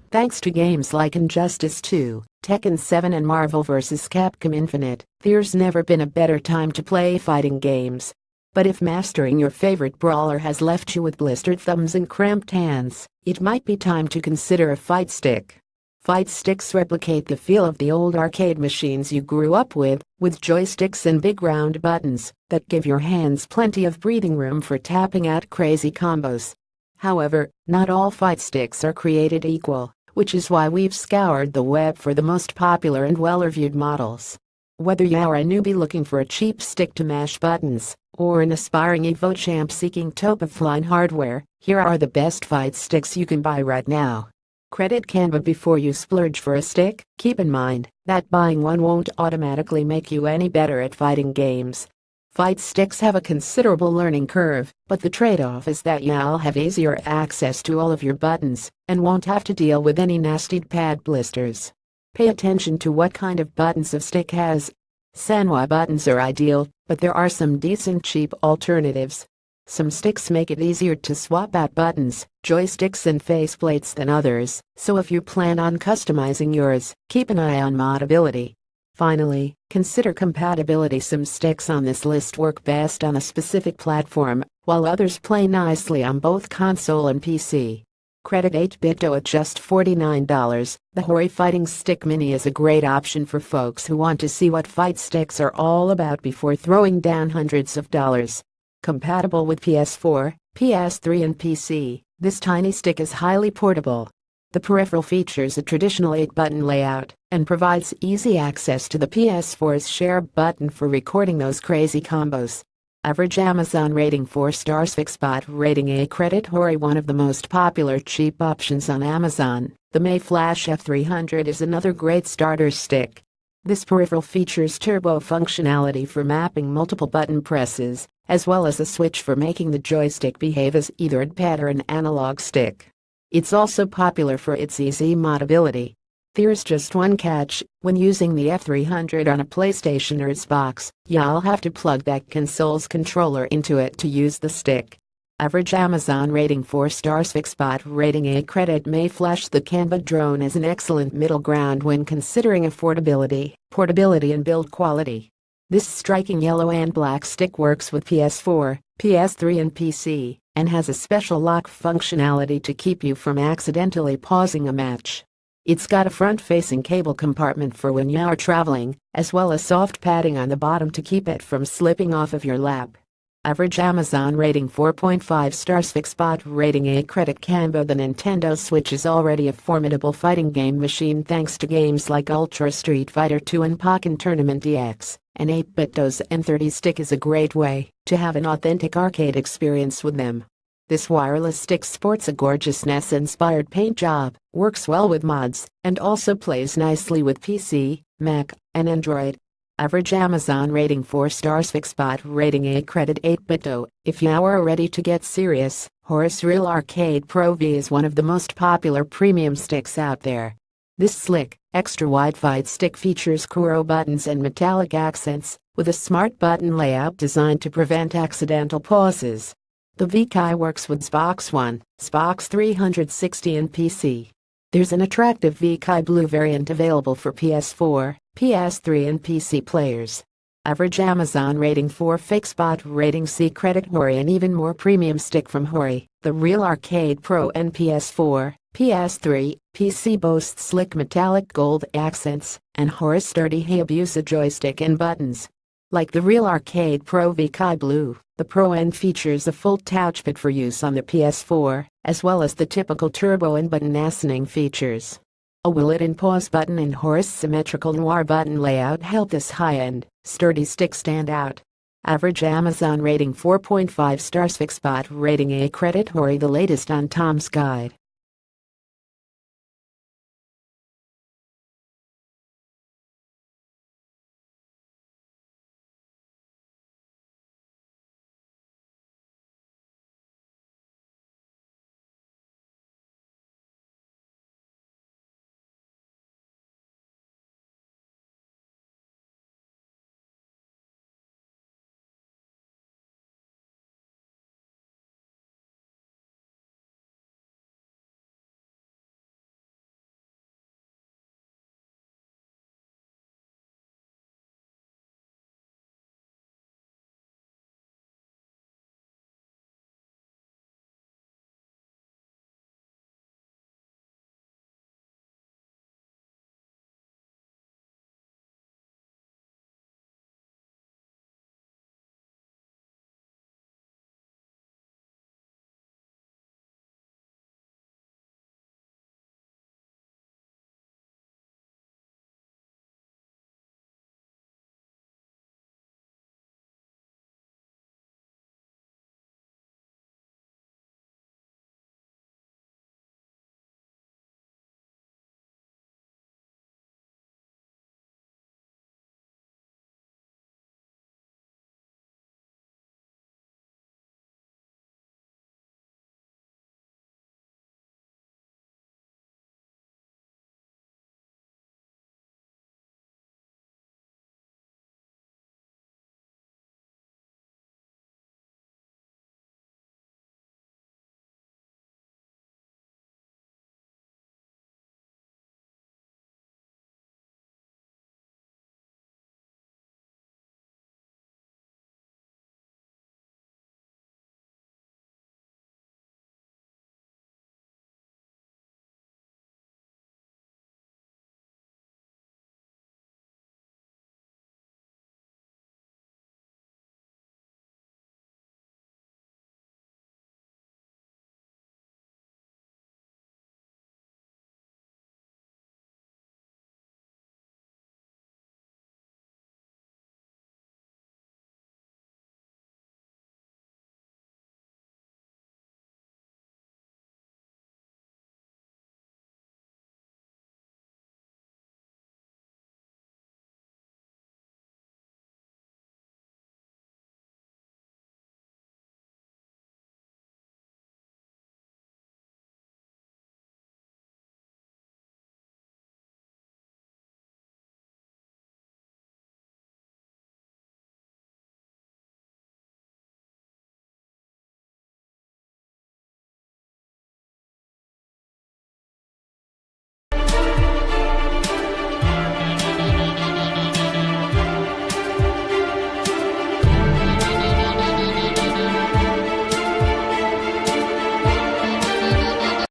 Thanks to games like Injustice 2, Tekken 7 and Marvel vs. Capcom Infinite, there's never been a better time to play fighting games. But if mastering your favorite brawler has left you with blistered thumbs and cramped hands, it might be time to consider a fight stick. Fight sticks replicate the feel of the old arcade machines you grew up with joysticks and big round buttons that give your hands plenty of breathing room for tapping out crazy combos. However, not all fight sticks are created equal, which is why we've scoured the web for the most popular and well-reviewed models. Whether you're a newbie looking for a cheap stick to mash buttons, or an aspiring Evo champ seeking top-of-line hardware, here are the best fight sticks you can buy right now. Credit Canva before you splurge for a stick. Keep in mind that buying one won't automatically make you any better at fighting games. Fight sticks have a considerable learning curve, but the trade-off is that you'll have easier access to all of your buttons and won't have to deal with any nasty pad blisters. Pay attention to what kind of buttons a stick has. Sanwa buttons are ideal, but there are some decent cheap alternatives. Some sticks make it easier to swap out buttons, joysticks and faceplates than others, so if you plan on customizing yours, keep an eye on modability. Finally, consider compatibility. Some sticks on this list work best on a specific platform, while others play nicely on both console and PC. Credit 8-bette at just $49. The Hori Fighting Stick Mini is a great option for folks who want to see what fight sticks are all about before throwing down hundreds of dollars. Compatible with ps4, ps3 and PC, this tiny stick is highly portable. The peripheral features a traditional 8-button layout and provides easy access to the ps4's share button for recording those crazy combos. Average Amazon rating 4 stars. Fixbot rating A. Credit Hori, one of the most popular cheap options on Amazon. The Mayflash F300 is another great starter stick. This peripheral features turbo functionality for mapping multiple button presses, as well as a switch for making the joystick behave as either a pad or an analog stick. It's also popular for its easy modability. There's just one catch: when using the F300 on a PlayStation or Xbox, you'll have to plug that console's controller into it to use the stick. Average Amazon rating 4 stars. Fixbot rating A. Credit Mayflash. The Canva drone is an excellent middle ground when considering affordability, portability and build quality. This striking yellow and black stick works with ps4, ps3 and PC, and has a special lock functionality to keep you from accidentally pausing a match. It's got a front-facing cable compartment for when you're traveling, as well as soft padding on the bottom to keep it from slipping off of your lap. Average Amazon rating 4.5 stars. Fixbot rating A. Credit Canva. The Nintendo Switch is already a formidable fighting game machine thanks to games like Ultra Street Fighter 2 and Pokken Tournament DX. An 8-bitte's N30 stick is a great way to have an authentic arcade experience with them. This wireless stick sports a gorgeous NES-inspired paint job, works well with mods, and also plays nicely with PC, Mac, and Android. Average Amazon rating 4 stars. Fixbot rating A. Credit 8-bette. If you're ready to get serious, Hori's Real Arcade Pro V is one of the most popular premium sticks out there. This slick, extra-wide fight stick features Kuro buttons and metallic accents, with a smart button layout designed to prevent accidental pauses. The VKI works with Xbox One, Xbox 360 and PC. There's an attractive VKI Blue variant available for ps4, ps3 and PC players. Average Amazon rating 4. Fixbot rating C. Credit Hori, an even more premium stick from Hori. The Real Arcade Pro and ps4, ps3, PC boasts slick metallic gold accents and Hori's sturdy Hayabusa joystick and buttons. Like the Real Arcade Pro VKI Blue, the Pro N features a full touchpad for use on the ps4, as well as the typical turbo and button ascending features. A willet and pause button and Hori's symmetrical noir button layout help this high-end, sturdy stick stand out. Average Amazon rating 4.5 stars. Fixbot rating A. Credit Hori, the latest on Tom's Guide